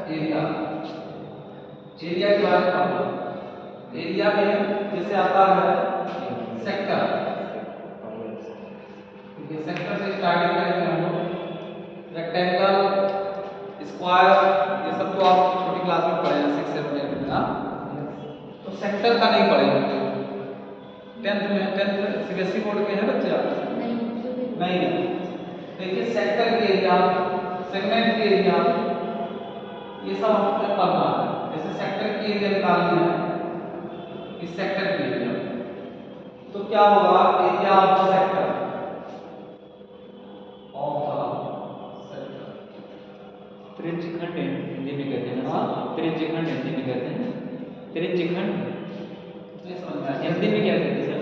Area, area के बारे में पढ़ना। एरिया में जैसे आता है सेक्टर, ठीक है, सेक्टर से स्टार्टिंग करेंगे हम लोग। रेक्टेंगल, स्क्वायर, ये सब तो आप छोटी क्लास में पढ़े हैं 6, 7, 8 में ना, तो सेक्टर का नहीं पढ़ेंगे। 10th में 10th सीबीएसई बोर्ड के हैं बच्चे आप? नहीं है। देखिए सेक्टर के एरिया, सेगमेंट के एरिया, ये सब हमको पढ़ना है। जैसे सेक्टर की एरिया निकालनी है, इस सेक्टर की एरिया, तो क्या होगा, एरिया ऑफ द सेक्टर, त्रिज्यखंड हिंदी में कहते हैं ना, त्रिज्यखंड हिंदी में कहते हैं, त्रिज्यखंड हिंदी में क्या कहते हैं सर?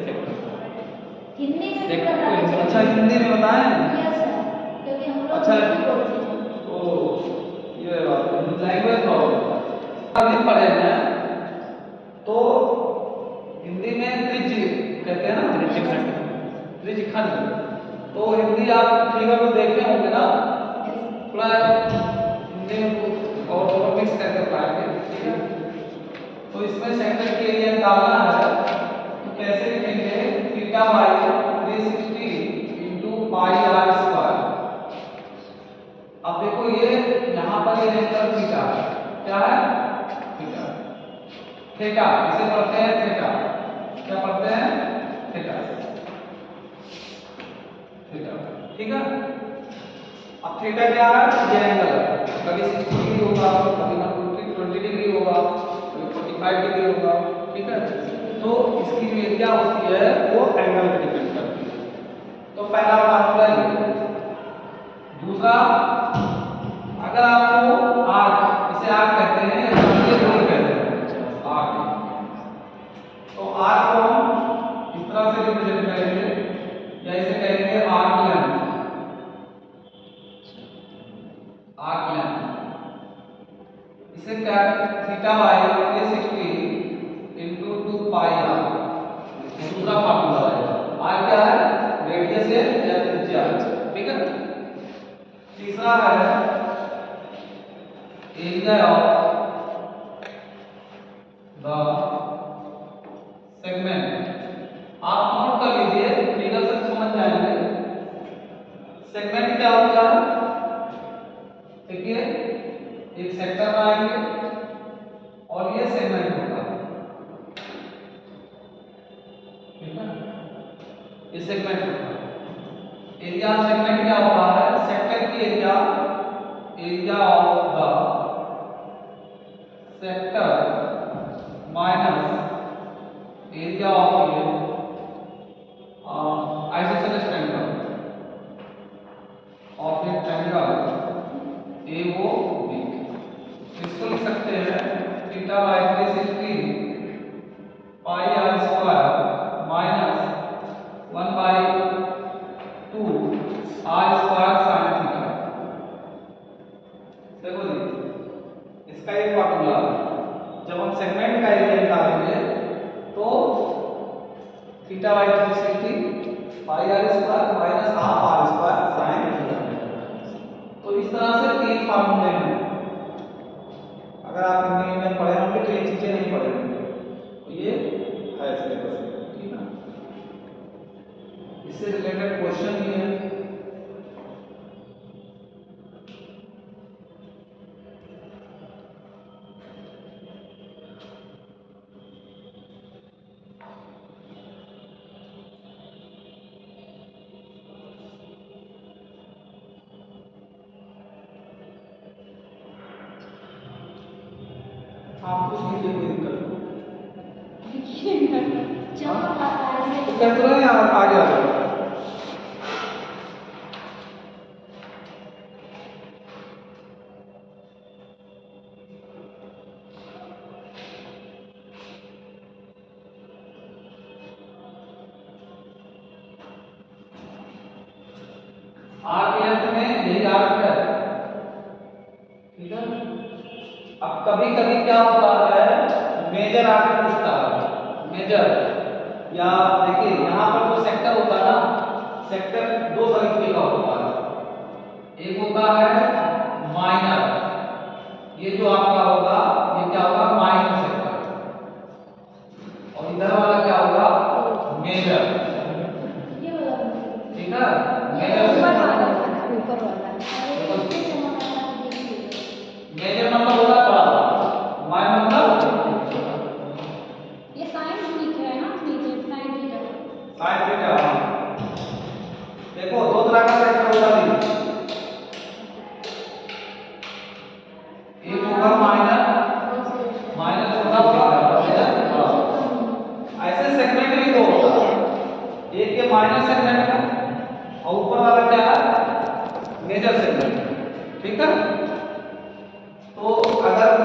हिंदी में सेक्टर। अच्छा हिंदी में बताएं? क्योंकि हम लोग अच्छा ओ ये बात लैंग्वेज प्रॉब्लम नहीं पढ़े हैं, तो हिंदी में त्रिज्य कहते हैं ना, त्रिज्यखंड, त्रिज्यखंड। तो हिंदी आप फिगर में देखे होंगे ना, थोड़ा हिंदी में और मिक्स करके पढ़ाएंगे, ठीक है। तो इसमें सेक्टर के एरिया निकालना है, तो कैसे लिखेंगे, theta by 360 into pi r square. अब देखो ये यहाँ पर ये वेक्टर थीटा क्या है, थीटा, थीटा इसे पढ़ते हैं थीटा, क्या पढ़ते हैं, थीटा, थीटा, ठीक है। अब थीटा क्या है, ये एंगल है, कभी 60 डिग्री होगा, कभी 120 डिग्री होगा, कभी 45 डिग्री होगा, ठीक है। तो इसकी जो एरिया होती है वो एंगल पे डिपेंड करती है। तो पहला फार्मूला ये। दूसरा, अगर आपको आर्क, इसे आर्क कहते हैं या ये रोल कहते हैं आर्क, तो आर्क को हम इस तरह से रिप्रेजेंट करेंगे, या इसे कहेंगे आर्क लेंथ, आर्क लेंथ। इसे क्या, theta by 360 into 2 pi r, दूसरा फार्मूला है। आर क्या है, रेडियस है या त्रिज्या, ठीक है। तीसरा है एरिया ऑफ द सेगमेंट। आप नोट कर लीजिए, फिगर से समझ जाएंगे। सेगमेंट क्या होता है, देखिए एक सेक्टर में आएंगे और ये सेगमेंट होगा, ठीक है, ये सेगमेंट होगा। एरिया ऑफ सेगमेंट क्या होता है, सेक्टर की area, area of the sector minus area of ये isosceles triangle of a triangle AOB। इसको लिख सकते हैं theta by 360 pi r square minus 1 by 2 r square sine theta. देखो जी, इसका एक फार्मूला, जब हम सेगमेंट का एरिया निकालेंगे तो theta by 360 pi r square minus half r square sine theta. तो इस तरह से 3 फार्मूले हैं। अगर आप हिंदी में पढ़े होंगे तो ये चीजें नहीं पढ़े होंगे, तो ये है सिलेबस में, ठीक है। इससे रिलेटेड क्वेश्चन भी है। आप कुछ लीजिए, कोई दिक्कत नहीं, तो कैसे रहे आप आगे आ जाओ। आर्क लेंथ में यही आर्क है, ठीक है। अब कभी कभी क्या होता है, मेजर आर्क पूछता है, मेजर, या देखिए यहाँ पर जो सेक्टर होता है ना, सेक्टर 2 तरीके का होता है। एक होता है माइनर, ये जो आप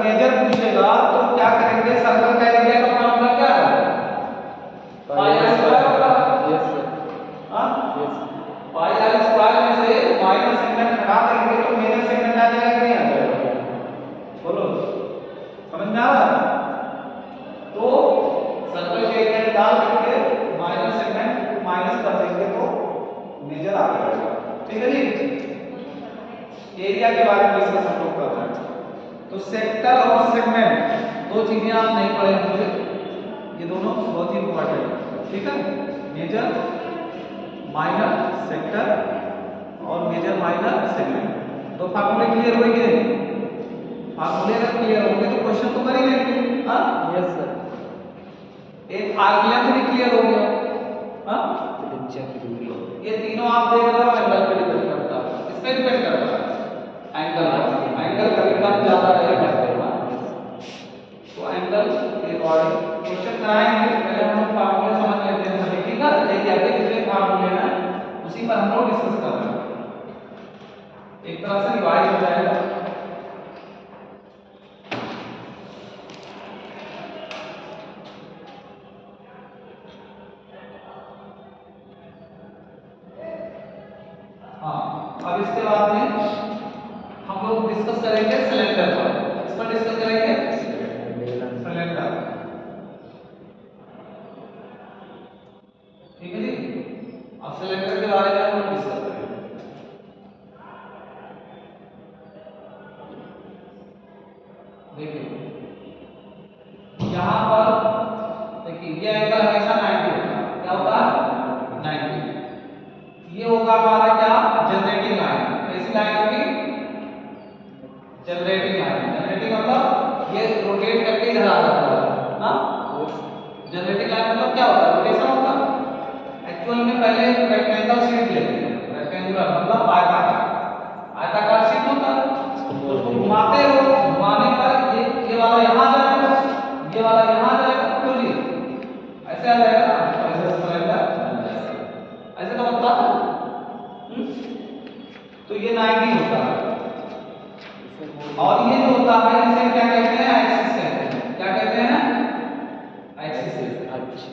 मेजर पूछेगा तो क्या करेंगे, सर्कल का एरिया का फॉर्मूला क्या है, पाई आर स्क्वायर होगा। यस सर, हाँ, यस पाई आर स्क्वायर में से माइनस सेगमेंट हटा देंगे तो मेजर सेगमेंट आ जाएगा कि नहीं आ जाएगा, बोलो समझ में आ रहा है। तो सर्कल के एरिया निकाल करके माइनस सेगमेंट माइनस कर देंगे तो मेजर आ जाएगा। ठीक है जी, एरिया के बारे में डिस्कस हम लोग कर रहे हैं। तो सेक्टर और सेगमेंट दो चीजें आप नहीं पढ़े होंगे, ये दोनों बहुत ही इंपॉर्टेंट है। ठीक है, मेजर माइनर सेक्टर और मेजर माइनर सेगमेंट, दो फार्मूले क्लियर हुए कि नहीं, फार्मूले अगर क्लियर होंगे तो क्वेश्चन तो कर ही लेंगे। हाँ यस सर, एक आर्क लेंथ भी क्लियर हो गया। हाँ, त्रिज्या की दूरी, ये तीनों आप देख रहे हो एंगल पे डिपेंड करता है, इस पे डिपेंड करता है एंगल कभी कम ज्यादा रहेगा। तो एंगल के अकॉर्डिंग क्वेश्चन कराएंगे, पहले हम लोग फार्मूले समझ लेते हैं सभी। ठीक है, एक आगे जितने फार्मूले हैं उसी पर हम लोग डिस्कस कर रहे हैं, एक तरह से रिवाइज हो जाएगा। हाँ, अब इसके बाद में हम लोग डिस्कस करेंगे सिलेंडर पर, इस पर डिस्कस करेंगे सिलेंडर। ठीक है जी, अब सिलेंडर के बारे में हम लोग डिस्कस करेंगे। देखिए यहाँ पर देखिए ये एंगल हमेशा 90 होता है, क्या होता है 90। ये होगा हमारा क्या, जनरेटिंग लाइन, कैसी लाइन होगी, जनरेटिंग लाइन। जनरेटिंग मतलब ये रोटेट करके इधर आ जाता है ना, जनरेटिंग लाइन मतलब क्या होता है, रोटेशन होता है। एक्चुअल में पहले रेक्टेंगल शीट लेते हैं, रेक्टेंगुलर मतलब आयताकार शीट होता है, उसको घुमाते हो, घुमाने पर ये वाला यहाँ आ जाएगा, ये वाला यहाँ आ जाएगा, तो जी ऐसे आ जाएगा ना, ऐसे सिलेंडर ऐसे तो बनता है। तो ये 90 होता है, और ये जो होता है इसे क्या कहते हैं, एक्सिस कहते हैं। क्या कहते हैं, एक्सिस।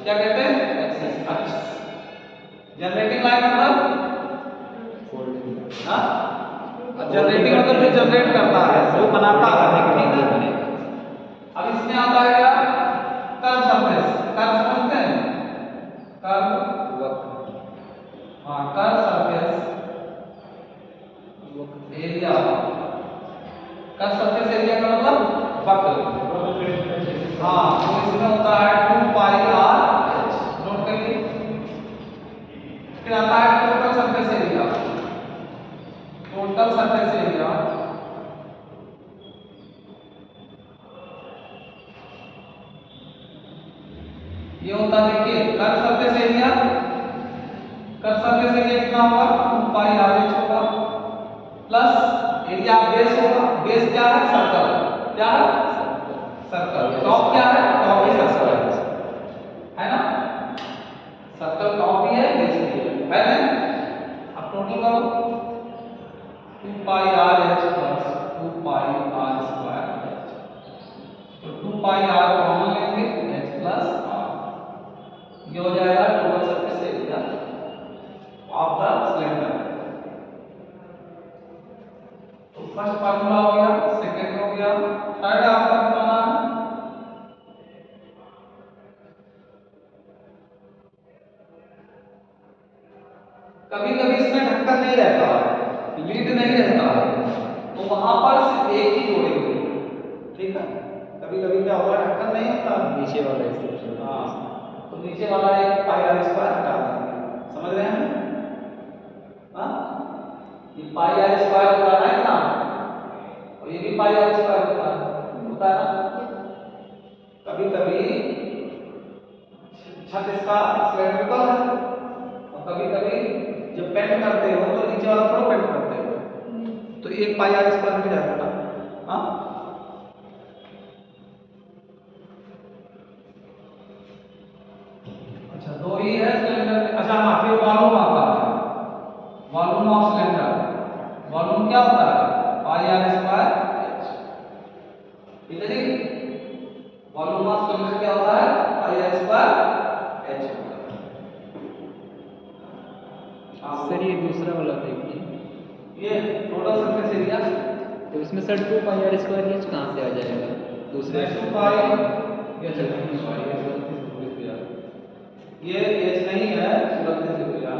क्या कहते हैं, एक्सिस अक्ष। जनरेटिंग लाइन मतलब हाँ, जनरेटिंग मतलब जो जनरेट करता है, जो बनाता है। ठीक है, अब इसमें आता है क्या, कर्व सरफेस। कर्व समझते हैं, कर्व वक्र, हाँ curve surface area. Curve surface area का मतलब वक्र। हाँ, तो इसमें होता है 2 पाई आर एच, नोट करिए। फिर आता है total surface area. Total surface area ये होता है, देखिए curve surface area, curve surface area कितना होगा, 2 पाई आर एच होगा, प्लस एरिया बेस होगा। बेस क्या है, सर्कल। क्या है, सर्कल। टॉप क्या है, टॉप भी सर्कल है ना, सर्कल टॉप भी है, बेस भी है ना। अब टोटल करो 2 pi r h plus 2 pi r square h, तो 2 पाई आर कॉमन लेंगे, एच प्लस आर, ये हो जाएगा total surface area of the cylinder. तो फर्स्ट फार्मूला हो गया, सेकंड हो गया, थर्ड आपका बताना है। कभी कभी इसमें ढक्कन नहीं रहता है, लीड नहीं रहता है, तो वहां पर सिर्फ एक ही जोड़ेंगे। ठीक है, कभी कभी क्या होगा, ढक्कन नहीं होता, नीचे वाला एक्सेप्शन। हाँ, तो नीचे वाला एक पाई आर स्क्वायर हटा देंगे। समझ रहे हैं, हाँ, ये पाई आर स्क्वायर होता है ना, और ये भी पाई आर स्क्वायर होता है ना। कभी कभी छत इसका सिलेंड्रिकल है, और कभी कभी जब पेंट करते हो तो नीचे वाला थोड़ा पेंट करते हो, तो एक पाई आर स्क्वायर हट जाएगा ना। हाँ, अच्छा दो ही है सिलेंडर। अच्छा हाँ, फिर वॉल्यूम आता है, वॉल्यूम ऑफ सिलेंडर। वॉल्यूम क्या होता है, पाई आर स्क्वायर एच। ठीक है जी। वॉल्यूम ऑफ सिलेंडर क्या होता है, पाई आर स्क्वायर एच होता है। सर ये दूसरा वाला देखिए, ये टोटल सरफेस एरिया, तो इसमें sir 2 pi r square h कहाँ से आ जाएगा दूसरे? टू पाई ये नहीं पाई, ये एच नहीं है, गलती से हो गया।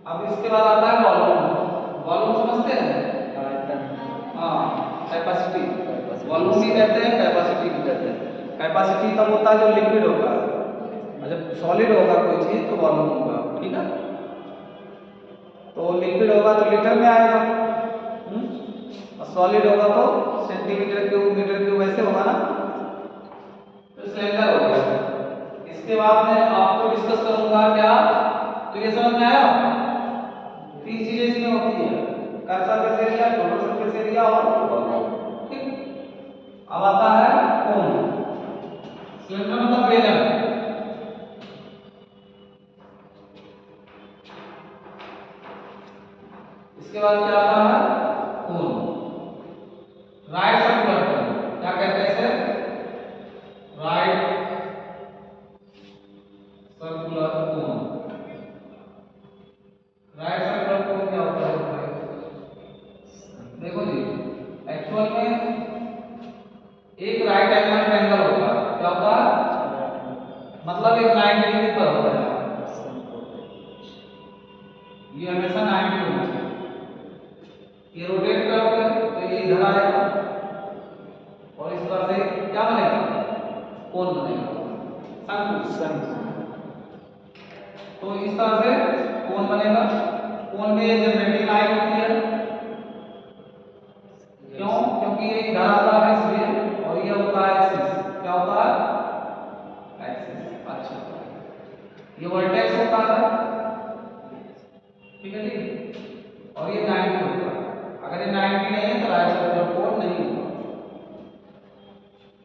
अब इसके बाद आता है वॉल्यूम। वॉल्यूम समझते हैं? हाँ, कैपेसिटी। वॉल्यूम भी कहते हैं, कैपेसिटी भी कहते हैं। कैपेसिटी तब होता है जब लिक्विड होगा, और जब सॉलिड होगा कोई चीज तो वॉल्यूम होगा, ठीक है। तो लिक्विड होगा तो लीटर में आएगा, और सॉलिड होगा तो सेंटीमीटर क्यूब, मीटर क्यूब, ऐसे होगा ना। तो सिलेंडर हो गया। इसके बाद मैं आपको डिस्कस करूंगा क्या, तो ये समझ में आया, 3 चीजें इसमें होती है, curve surface area, total surface area और वॉल्यूम, ठीक। अब आता है कोन। सिलेंडर मतलब बेलन। इसके बाद क्या आता है कोन। राइट सर्कुलर कोन क्या कहते हैं इसे, right circular cone. Right circular cone क्या होता है, देखो जी, एक्चुअल में एक राइट एंगल ट्रायंगल होता है, क्या होता है, मतलब एक 90 डिग्री पर होता है। ये हमेशा 90 होना चाहिए। ये रोटेट करोगे तो ये इधर आएगा, और इस तरह से क्या बनेगा, कोन बनेगा, शंकु। तो इस तरह से कोन बनेगा। कोन में जनरेटिंग लाइन होती है, क्यों, क्योंकि ये इधर आता है इसलिए, और ये होता है एक्सिस, क्या होता है, एक्सिस। अच्छा, ये वर्टेक्स होता है, ठीक है जी, और ये 90 होता है। अगर ये 90 नहीं है तो राइट सर्कुलर कोन नहीं होगा।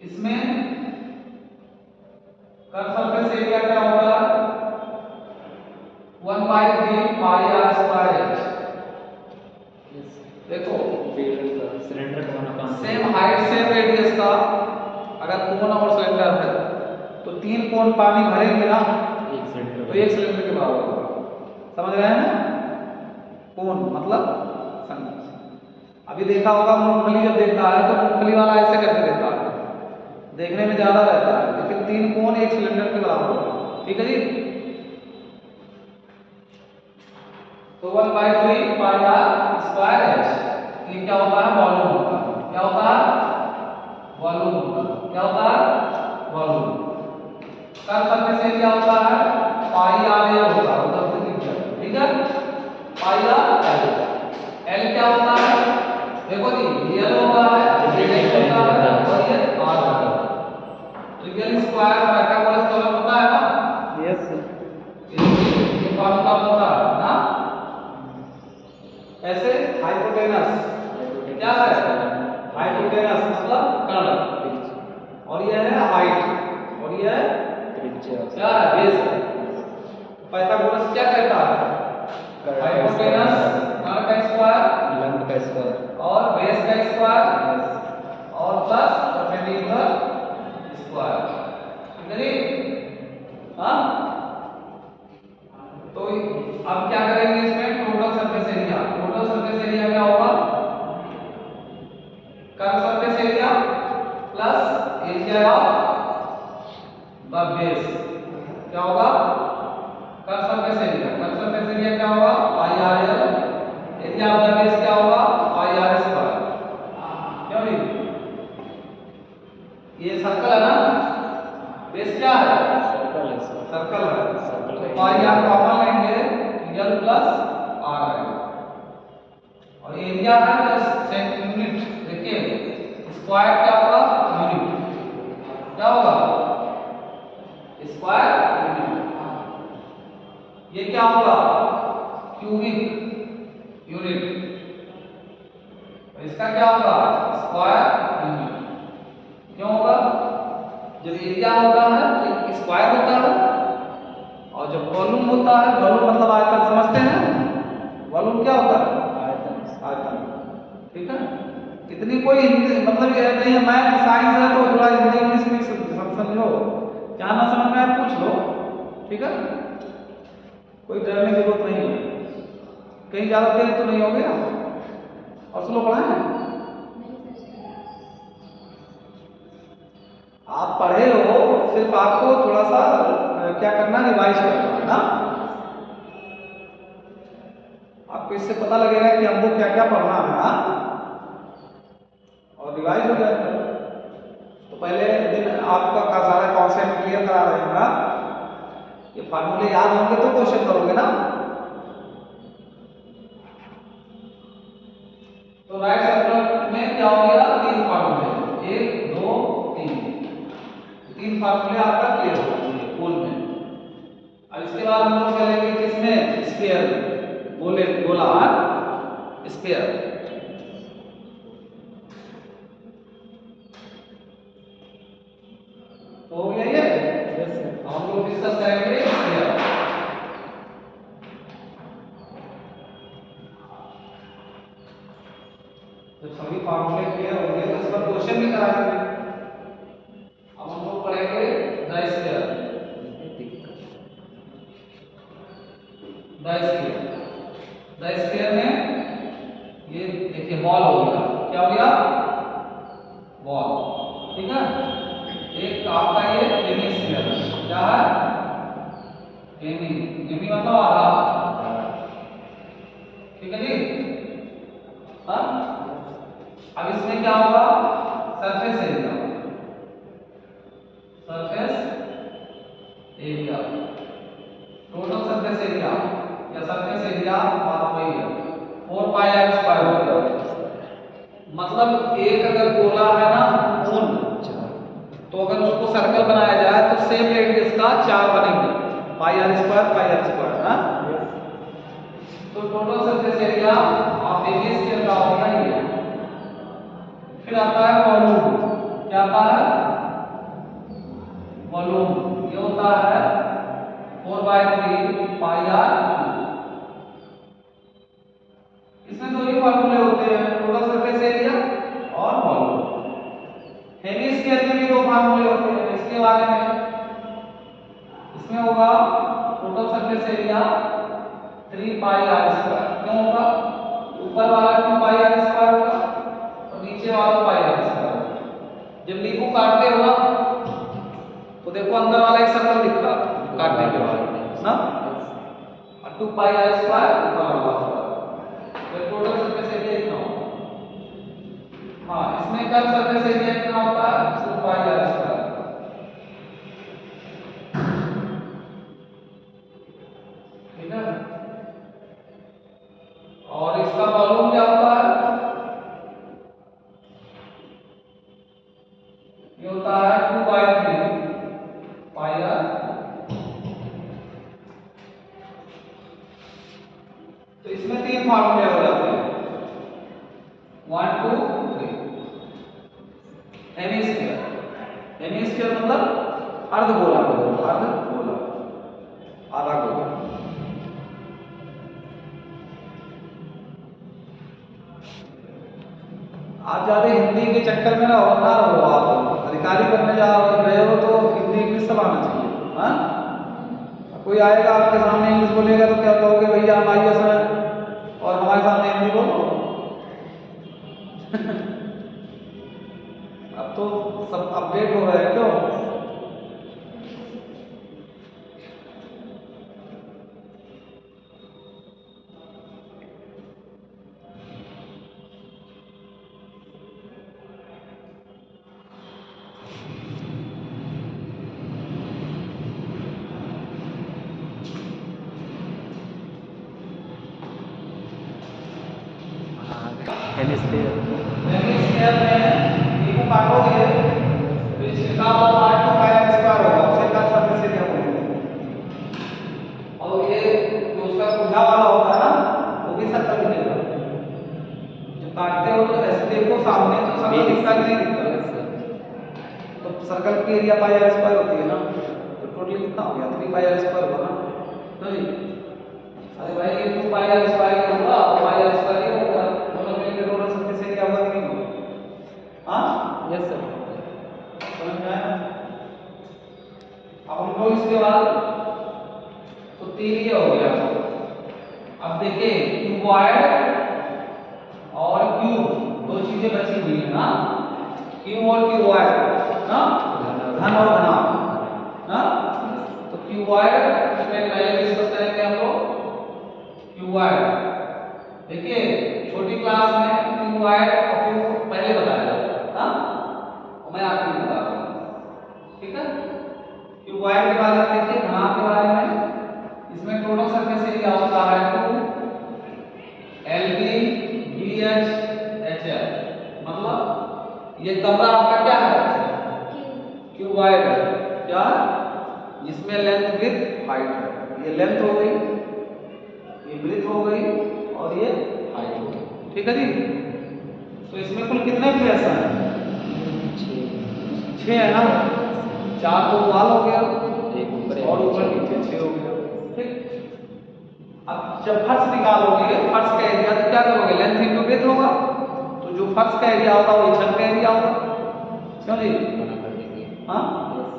इसमें कर्व सरफेस एरिया क्या होगा, 1/3 पाई आर स्क्वायर एच। देखो सिलेंडर का होना सेम हाइट सेम रेडियस का अगर कोन और सिलेंडर है तो 3 कोन पानी भरेंगे ना, एक सिलेंडर तो एक सिलेंडर के बराबर होगा। समझ रहे हैं, कोन मतलब शंकु। अभी देखा होगा मूंगफली जब देखता है तो मूंगफली वाला ऐसे करके देता है, देखने में ज्यादा रहता है, लेकिन 3 कोन एक सिलेंडर के बराबर होगा, ठीक है जी। तो 1/3 पाई आर स्क्वायर एच, ये क्या होता है, वॉल्यूम होता है। क्या होता है, वॉल्यूम होता है। क्या होता है, वॉल्यूम। कर्व सरफेस एरिया होता है पाई आर एल होता है, उधर से लिख दिया, ठीक है, पाई आर एल। एल क्या होता है, देखो जी, एल होता है, एल होता है, और ये आर होता है। तो एल स्क्वायर पाइथागोरस थ्योरम होता है ना, यस ये फॉर्मूला होता है ना। ऐसे हाइपोटेनस क्या है, हाइपोटेनस मतलब कर्ण, और ये है हाइट, और ये है क्या है, बेस। पाइथागोरस क्या कहता है, हाइपोटेनस कर्ण का स्क्वायर, लंब का स्क्वायर और बेस का स्क्वायर, और प्लस परपेंडिकुलर स्क्वायर, ठीक है जी। हाँ, तो अब क्या करेंगे इसमें, total surface area. Total surface area क्या होगा, curve surface area plus area of the base, क्या होगा, curve surface area. Curve surface area क्या होगा, pi r l, area of the base क्या होगा, पाई आर स्क्वायर। क्यों नहीं, ये सर्कल है ना, बेस क्या है, सर्कल है, सर्कल है, तो पाई आर कॉमन लेंगे, एल प्लस आर आएगा, और एरिया है जस्ट यूनिट। देखिए स्क्वायर क्या होगा, यूनिट, क्या होगा, स्क्वायर यूनिट। ये क्या होगा, क्यूबिक यूनिट, इसका क्या होगा, स्क्वायर यूनिट। क्यों होगा, जब एरिया होता है तो स्क्वायर होता है, और जब वॉल्यूम होता है, वॉल्यूम मतलब आयतन, समझते हैं, कोई हिंदी मतलब ये नहीं है, मैथ साइंस है तो थोड़ा हिंदी इंग्लिश मिक्स समझो, क्या ना समझ में आए पूछ लो, ठीक है, कोई डरने की जरूरत नहीं है। कहीं ज़्यादा देर तो नहीं हो गया और स्लो पढ़ाए हैं? आप पढ़े हो, सिर्फ आपको थोड़ा सा क्या करना, रिवाइज करना है ना। आपको इससे पता लगेगा कि हमको क्या क्या पढ़ना है, हाँ? और रिवाइज हो जाएगा। तो पहले दिन आपका का सारा कॉन्सेप्ट क्लियर करा रहे हैं ना, ये फार्मूले याद होंगे तो क्वेश्चन करोगे ना। तो राइट सर्कुलर में क्या हो गया, 3 फार्मूले, 1 2 3 फार्मूले आपका क्लियर हो गए फुल में। अब इसके बाद हम लोग चलेंगे किसमें, स्फीयर में, गोला स्फीयर। तो हो गया ये, हम लोग डिस्कस करेंगे स्फीयर। जब सभी फार्मूले क्लियर होंगे तो इस पर क्वेश्चन भी कराएंगे। अब हम लोग पढ़ेंगे द स्फीयर। द स्फीयर में ये देखिए बॉल हो गया, क्या हो गया, बॉल, ठीक है। एक आपका ये हेमिस्फीयर क्या है, हेमी मतलब आधा, ठीक है जी, हाँ। अब इसमें क्या होगा, surface area, total surface area या सरफेस एरिया बात वही है, 4 पाई आर स्क्वायर हो गया। मतलब एक अगर गोला है ना मून, तो अगर उसको सर्कल बनाया जाए तो सेम रेडियस का 4 बनेंगे, पाई आर स्क्वायर, हाँ। तो total surface area of A sphere का होगा ये। फिर आता है वॉल्यूम, क्या आता है, वॉल्यूम, ये होता है 4/3 पाई आर। इसमें दो ही फॉर्मूले होते हैं, टोटल सरफेस एरिया और वॉल्यूम। हेमिस्फीयर में भी दो फॉर्मूले होते हैं, इसके बारे में, इसमें होगा total surface area 3 pi r square, क्यों होगा, ऊपर वाला 2 पाई आर स्क्वायर होगा और नीचे वाला पाई आर स्क्वायर। जब नींबू काटते हो ना तो देखो अंदर वाला एक सर्कल दिखता है काटने के बाद ना, और 2 पाई आर स्क्वायर ऊपर वाला, तो टोटल सरफेस एरिया इतना होगा। हाँ, इसमें कर्व सरफेस एरिया कितना होता है, 2 पाई आर स्क्वायर, ठीक है। और इसका वॉल्यूम क्या होता है, ये होता है 2/3 पाई आर। तो इसमें 3 फार्मूले हो जाते हैं, 1 2 3। हेमिस्फीयर मतलब अर्धगोला, अर्धगोला, आधा गोला। आप ज्यादा हिंदी के चक्कर में ना रहो, आप अधिकारी बनने जा रहे हो तो हिंदी इंग्लिश सब आना चाहिए, हाँ। कोई आएगा आपके सामने इंग्लिश बोलेगा तो क्या कहोगे, भैया हम IAS हैं और हमारे सामने हिंदी बोलो। अब तो सब अपडेट हो रहा है, क्यों, हेमिस्फीयर हेमिस्फीयर में नींबू काटोगे तो इसका पार्ट 2 पाई आर स्क्वायर होगा, उसे कर्व सरफेस एरिया बोलेंगे। और ये जो उसका पूजा वाला होता है ना वो भी सर्कल दिखेगा, जब काटते हो तो ऐसे देखो सामने तो सर्कल दिखता कि नहीं दिखता, तो सर्कल की एरिया पाई आर स्क्वायर होती है ना, तो टोटल कितना हो गया, 3 पाई आर स्क्वायर होगा ना जी। अरे भाई ये 2 पाई आर स्क्वायर होगा और पाई आर स्क्वायर होगा, दोनों मिलकर टोटल सरफेस एरिया होगा कि नहीं होगा, अब देखिए क्यूबॉइड और क्यूब दो चीजें बची हुई है ना, क्यूब और क्यूबॉइड ना, घन और घनाभ ना। तो क्यूबॉइड इसमें पहले डिस्कस करेंगे हम लोग क्यूबॉइड। देखिए छोटी क्लास में क्यूबॉइड और क्यूब पहले बताया जाता है और मैं आपको बता रहा हूँ, ठीक है। क्यूबॉइड के बारे में देखिए, घनाभ के बारे में, इसमें टोटल सरफेस एरिया होता है 2 LB BH HL, मतलब ये कमरा आपका क्या है, क्यूबॉइड है क्या, जिसमें लेंथ विड्थ हाइट है। ये लेंथ हो गई, ये विड्थ हो गई और ये हाइट हो गई, ठीक है जी। तो इसमें कुल कितने फेस हैं, 6 है ना, 4 तो वाल हो गया और ऊपर नीचे 6 हो गया, ठीक। अब जब फर्श निकालोगे, फर्श का एरिया तो क्या करोगे, लेंथ इंटू विड्थ होगा, तो जो फर्श का एरिया होगा वो छत का एरिया होगा, क्यों जी, हाँ।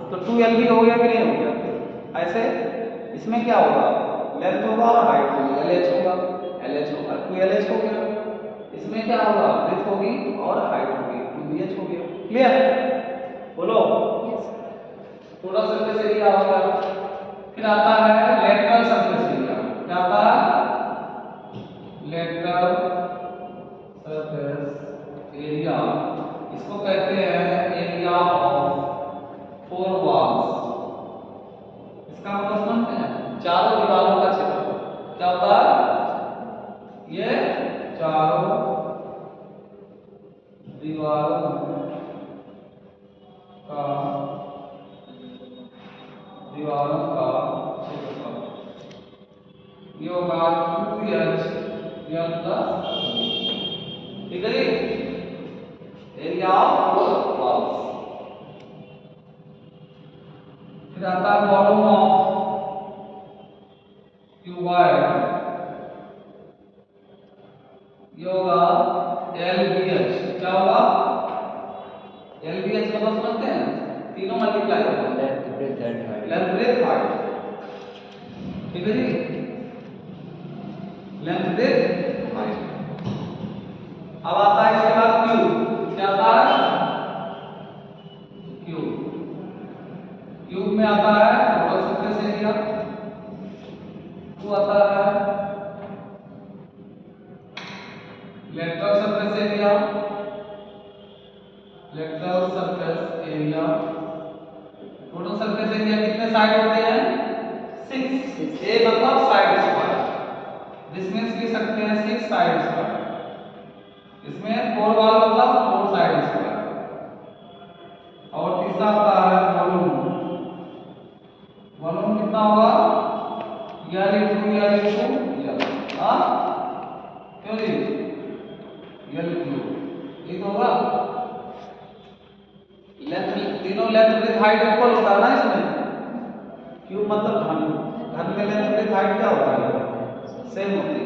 तो 2LB हो गया कि नहीं हो गया, ऐसे इसमें क्या होगा, लेंथ होगा और हाइट होगी, LH होगा, LH होगा, 2LH हो गया। इसमें क्या होगा, विड्थ होगी और हाइट होगी, 2BH हो गया, क्लियर, बोलो। थोड़ा सरफेस एरिया होगा। फिर आता है लेटरल सरफेस एरिया, क्या आता है, लेटरल सरफेस एरिया, इसको कहते हैं एरिया ऑफ 4 वॉल्स। इसका मतलब समझते हैं, चारों दीवारों का क्षेत्रफल क्या होता है, ये चारों दीवारों का क्षेत्रफल, ये होगा 2H प्लस, ठीक है जी, एरिया ऑफ 4 वॉल्स। फिर आता है वॉल्यूम ऑफ क्यूबॉइड, ये होगा LBH, क्या होगा, LBH मतलब समझते हैं, तीनों मल्टीप्लाई होगा, लेंथ विड्थ हाइट, ठीक है जी, लेंथ विड्थ हाइट। अब आता है इसके बाद क्यूब, क्या आता है, क्यूब, क्यूब में आता है टोटल सरफेस एरिया, वो आता है lateral surface area, lateral surface area, total surface area कितने साइड होते हैं, 6, ए मतलब साइड स्क्वायर, दिस मींस लिख सकते हैं 6 साइड स्क्वायर, इसमें 4 वॉल मतलब 4 साइड स्क्वायर। और तीसरा आता है वॉल्यूम, वॉल्यूम कितना होगा, L इंटू L, हाँ क्यों जी, L क्यूब, ये तो होगा, लेंथ, तीनों लेंथ विड्थ हाइट इक्वल होता है ना इसमें, क्यूब मतलब घन, घन में लेंथ विड्थ हाइट क्या होता है, सेम होती है।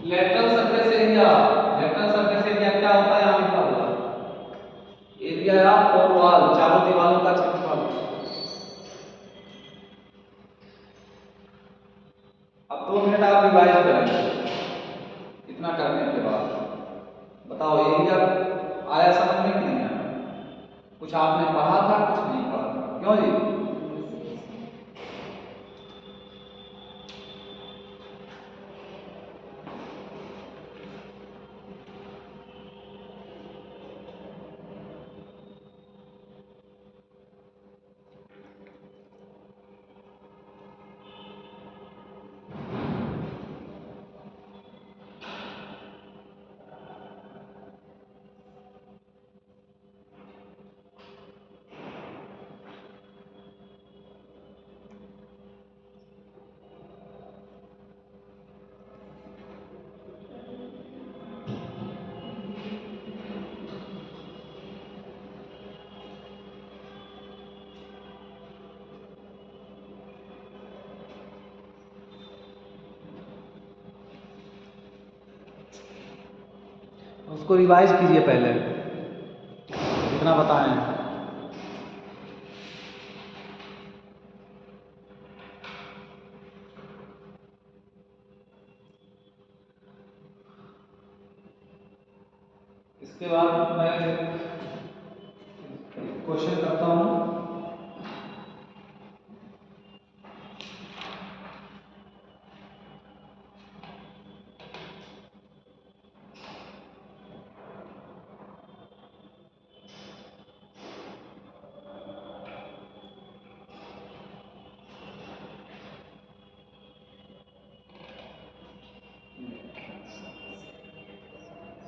Lateral surface area, lateral surface area क्या होता है, यहाँ लिखा हुआ है, एरिया ऑफ 4 वॉल, चारों दीवारों का क्षेत्रफल। अब 2 मिनट आप रिवाइज करेंगे, इतना करने के बाद बताओ एरिया आया समझ में कि नहीं आया, कुछ आपने पढ़ा था कुछ नहीं पढ़ा था, क्यों जी, उसको रिवाइज कीजिए पहले, कितना बताएं। इसके बाद मैं क्वेश्चन करता हूँ।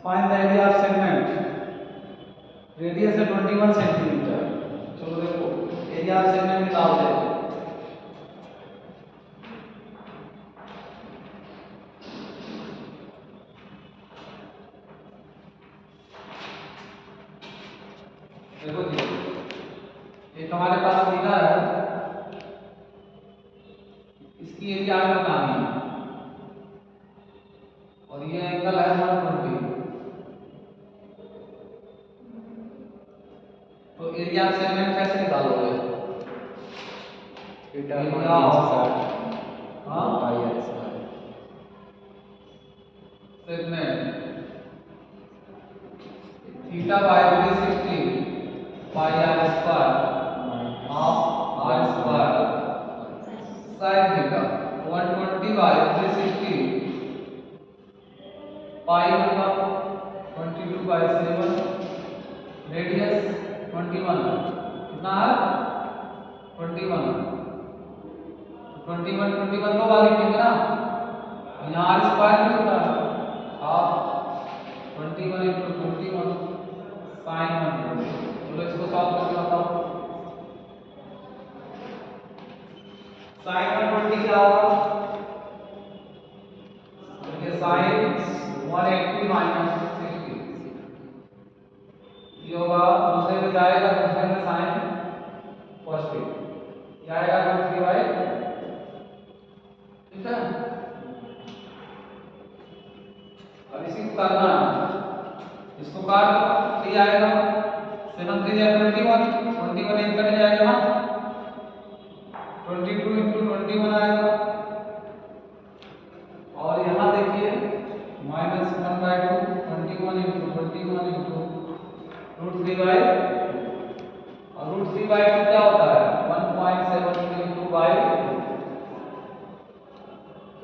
Find the area of segment। Radius है 21 सेंटीमीटर। चलो देखो एरिया ऑफ सेगमेंट निकालते हैं। देखो जी एक हमारे पास फिगर है, इसकी एरिया हमें बतानी है और ये एंगल है 120। तो एरिया ऑफ सेगमेंट कैसे निकालोगे? थीटा एरिया हाँ pi r square segment theta by 360 pi r square half r square sine theta 120 by 360 pi मतलब 22 बाय 7 रेडियस 21 कितना है 21 तो वाली लिखेंगे ना, यहाँ आर स्क्वायर भी होता है हाफ 21 इंटू 21 साइन 120। चलो इसको सॉल्व करके बताओ। साइन 120 क्या होगा? देखिए साइन 180 माइनस 60 ये होगा, दूसरे में जाएगा, दूसरे में साइन पॉजिटिव ये आएगा दूसरी बाई, ठीक है। अब इसी को करना है, इसको काट दो तो ये आएगा 7 3 या 21 एक कट जाएगा ना 22 इंटू 21 आएगा और यहाँ देखिए माइनस 1/2 21 इंटू रूट 3/2 और रूट 3/2 क्या होता है 1.7 इंटू बाई,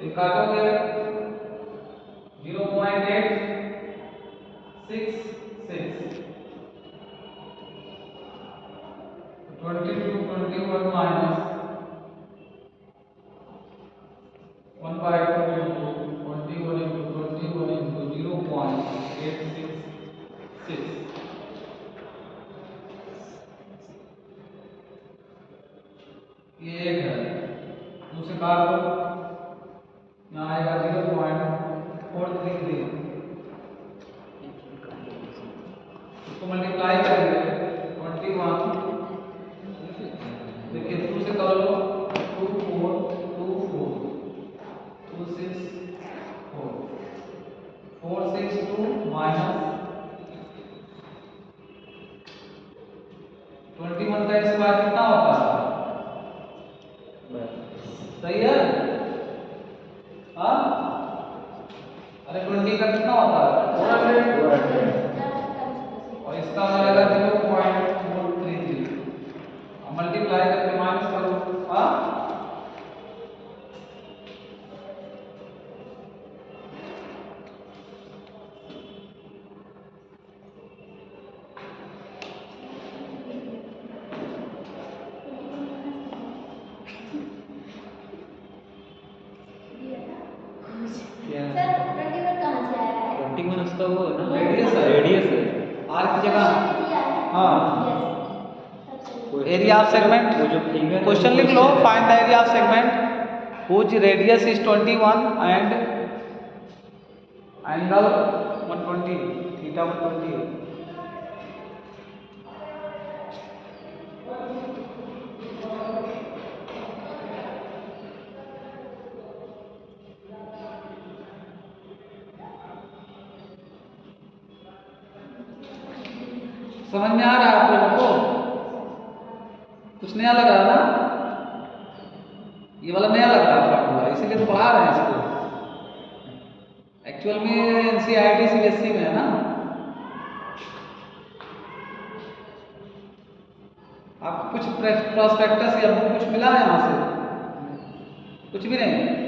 ये काटोगे 0.866 22 21 माइनस 1/2 इंटू 21 इंटू 0.866 ये एक है, दूसरे काट दो यहाँ आएगा 0.433 इसको मल्टीप्लाई करेंगे 21 देखिए 2 से कर लो 2 4 2 4 2 6 4 4 6 2 माइनस 21 का स्क्वायर कितना होता है? सही है हाँ, अरे 20 का कितना होता है 400 और इसका मिलेगा 0.433 मल्टीप्लाई करके माइनस करो हाँ, सर 21 कहाँ से आया है? 21 उसका वो है ना रेडियस है। रेडियस है आर की जगह हाँ एरिया ऑफ सेगमेंट वो जो फिगर क्वेश्चन लिख लो find the area of segment whose radius is 21 and angle 120 theta 120 समझ में आ रहा है आप लोगों को? कुछ नया लग रहा है ना? ये वाला नया लग रहा है फॉर्मूला, इसीलिए तो पढ़ा रहे हैं इसको। एक्चुअल में एनसीईआरटी सीबीएसई में है ना, कुछ प्रोस्पेक्टस या बुक कुछ मिला है यहाँ से? कुछ भी नहीं।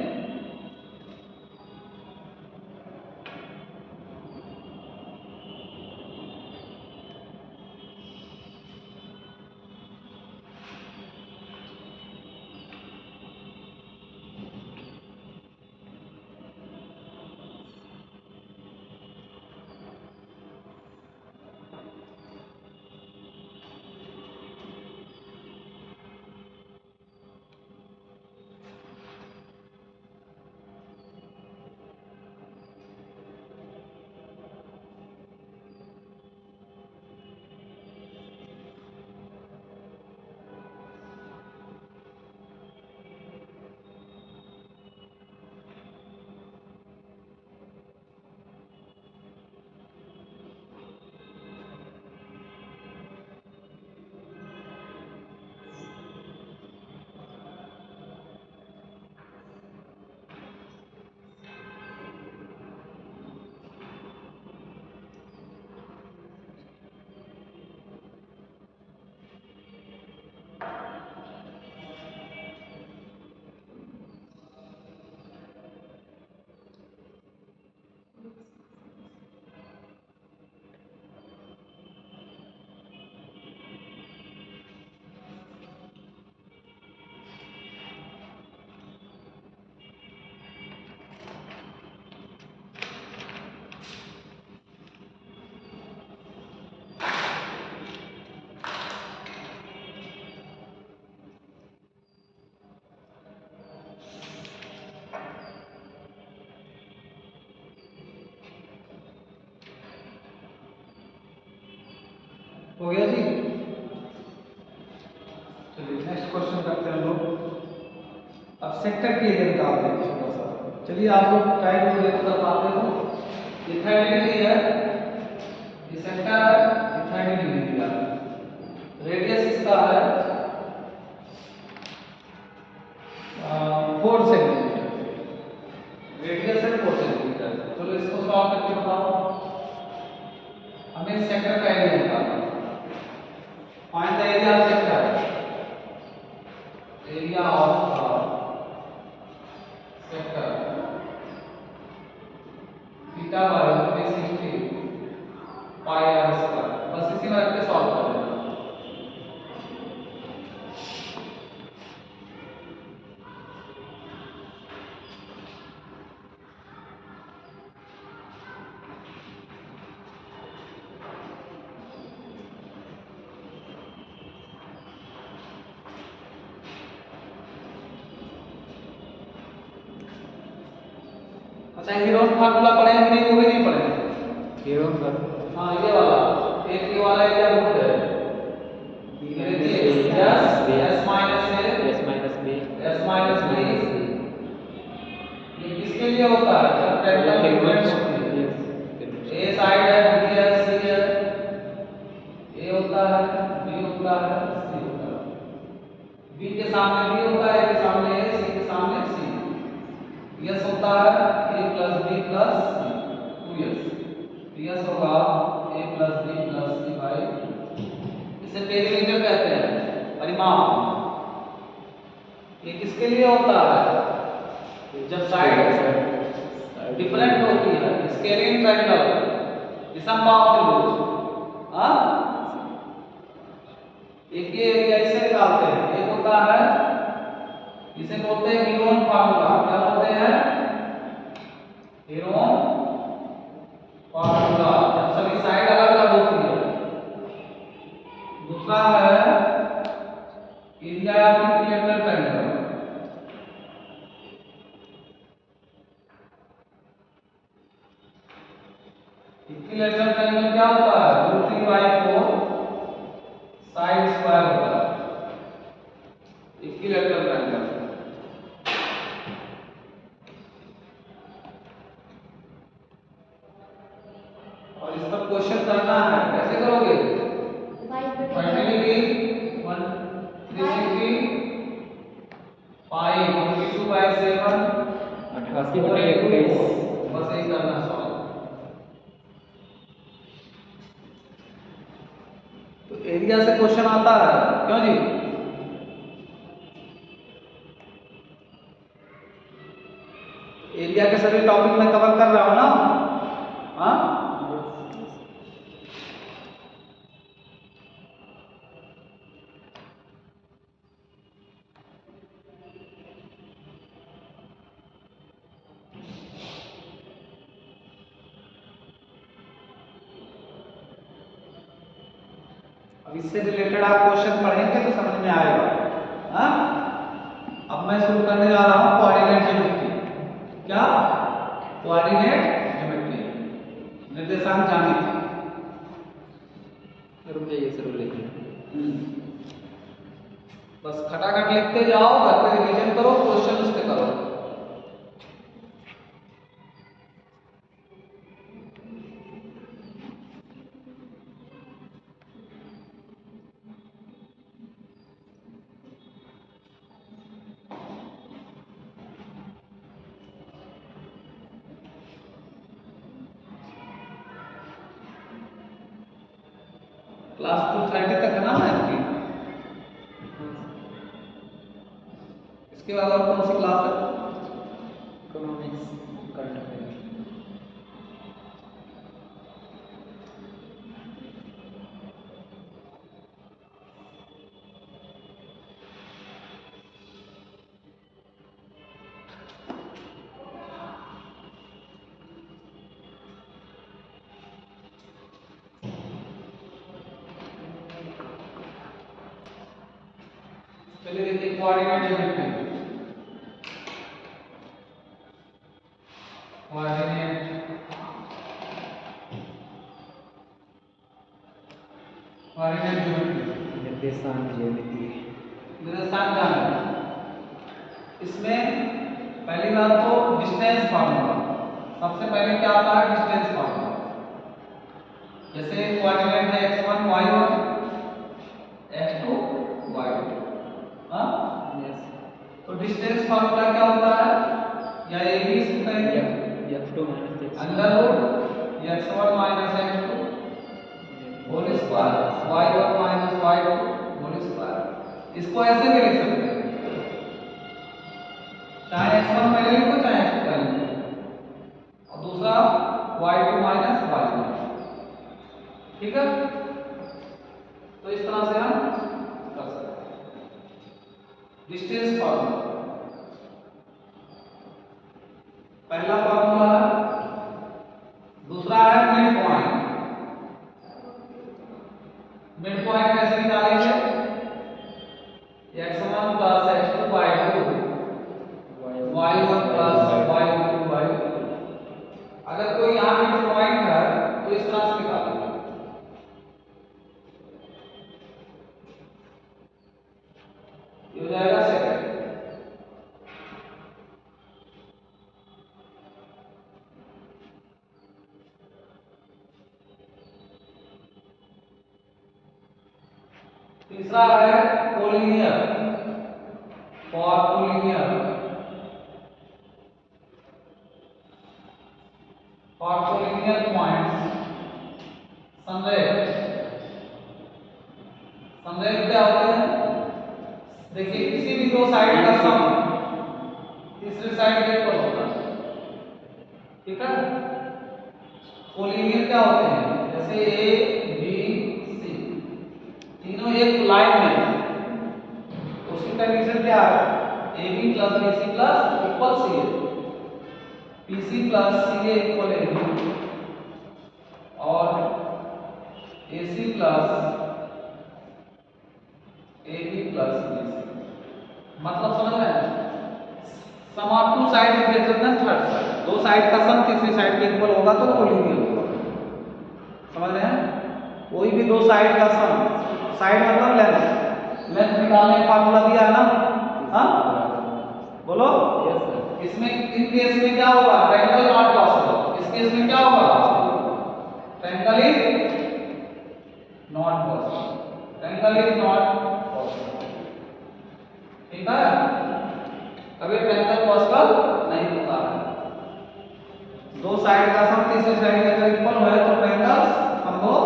हो गया जी। चलिए नेक्स्ट क्वेश्चन करते हैं हम लोग। अब सेक्टर के एरिया निकालते हैं छोटा सा। चलिए आप लोग ट्राई करो, देखो कर पाते हो। ये 30 डिग्री है, ये सेक्टर है, ये 30 डिग्री दिया। रेडियस इसका है 4 सेंटीमीटर। रेडियस है 4 सेंटीमीटर। चलो इसको सॉल्व करके बताओ। हमें सेक्टर का एरिया निकालना है। Find the area of sector. Area of sector. Theta by 360 pi r square. बस इसी में रख के सॉल्व कर लेना। अच्छा हीरोन फार्मूला पढ़े हैं कि नहीं? वो भी नहीं पढ़े हैं। हीरो का हाँ ये वाला, एक ये वाला एरिया बहुत है। ये देखिए s minus a s minus b ये किसके लिए होता है? जब ट्रायंगल फ्रंट होती है। a साइड है, b है, c है। a होता है, b होता है, c होता है। b के सामने b होता है, a के सामने a, c के सामने c। यस होता है a plus b plus c, 2s। Yes होगा a plus b plus c by. इसे पेरीमीटर कहते हैं, परिमाप। ये किसके लिए होता है? जब साइड डिफरेंट होती है। स्केलिंग ट्रायंगल, विषमबाहु त्रिभुज। हाँ, एक ये एरिया इसे निकालते हैं। एक होता है, इसे बोलते हैं हीरोन फार्मूला। क्या बोलते हैं? Heron formula. जब सभी साइड अलग अलग होती है। दूसरा है area of equilateral triangle. Equilateral triangle क्या होता है? √3/4 साइड स्क्वायर होता है इक्विलेटरल ट्रायंगल। और इस पर क्वेश्चन करना है, कैसे करोगे? 30 डिग्री 360 पाई 22/7 88/21 बस यही करना सवाल। तो एरिया से क्वेश्चन आता है, क्यों जी? एरिया के सभी टॉपिक मैं कवर कर रहा हूँ ना। हाँ, अब इससे रिलेटेड आप क्वेश्चन पढ़ेंगे तो समझ में आएगा। हाँ, अब मैं शुरू करने जा रहा हूँ कोऑर्डिनेट ज्योमेट्री। क्या? कोऑर्डिनेट ज्योमेट्री, निर्देशांक ज्यामिति। रुक जाइए सर, लिखिए। बस खटाखट लिखते जाओ, घर पे रिवीजन करो, क्वेश्चन उसके करो। क्लास 2:30 तक है ना मैथ की? इसके बाद और कौन सी क्लास है? Economics, current affair. चलिए देखिए कोऑर्डिनेट ज्योमेट्री। कोऑर्डिनेट ज्योमेट्री, निर्देशांक ज्यामिति। निर्देशांक ज्यामिति। इसमें पहली बात तो डिस्टेंस फार्मूला। सबसे पहले क्या आता है? Distance formula. जैसे कोऑर्डिनेट है x1 y1 x2 y2। हाँ, यस। तो डिस्टेंस फार्मूला क्या होता है? या ए बी इसको कहेंगे f2 - x under root x1 minus x2 whole square y1 minus y2 whole square. इसको ऐसे भी लिख सकते हैं, चाहे x1 पहले लिखो चाहे x2 पहले लिखो, और दूसरा y2 माइनस y1। ठीक है, तो इस तरह से हम कर सकते हैं डिस्टेंस फार्मूला। पहला फार्मूला है। दूसरा है मिड पॉइंट। मिड पॉइंट कैसे निकालेंगे? x1 plus x2 y2 y1 plus y2 y2। अगर कोई यहाँ मिड पॉइंट है तो इस तरह से निकालेंगे, ये हो जाएगा सेकंड। तीसरा है collinear. For collinear, for collinear points संरेख। संरेख क्या होते हैं? देखिए किसी भी दो साइड का सम तीसरे साइड के इक्वल होता है। ठीक है, कोलिनियर क्या होते हैं? जैसे ए बी सी तीनों एक लाइन में है, उसकी कंडीशन क्या है? A B plus B C plus equal C A, B C plus C A equal A B, और A C plus A B plus B C. मतलब समझ रहे हैं? Sum of two side is greater than third side. दो side का sum तीसरी side के equal होगा तो कोलिनियर होगा। समझ रहे हैं? कोई भी दो साइड का सम, साइड मतलब लेंथ, लेंथ निकालने का फार्मूला दिया है ना। हाँ, बोलो। Yes sir. इसमें इन केस में क्या होगा? Triangle not possible. इस केस में क्या होगा? Triangle is not possible. Triangle is not possible. ठीक है, कभी ट्रायंगल पॉसिबल नहीं होता है। दो साइड का सम तीसरे साइड के अगर इक्वल है तो ट्रायंगल संभव।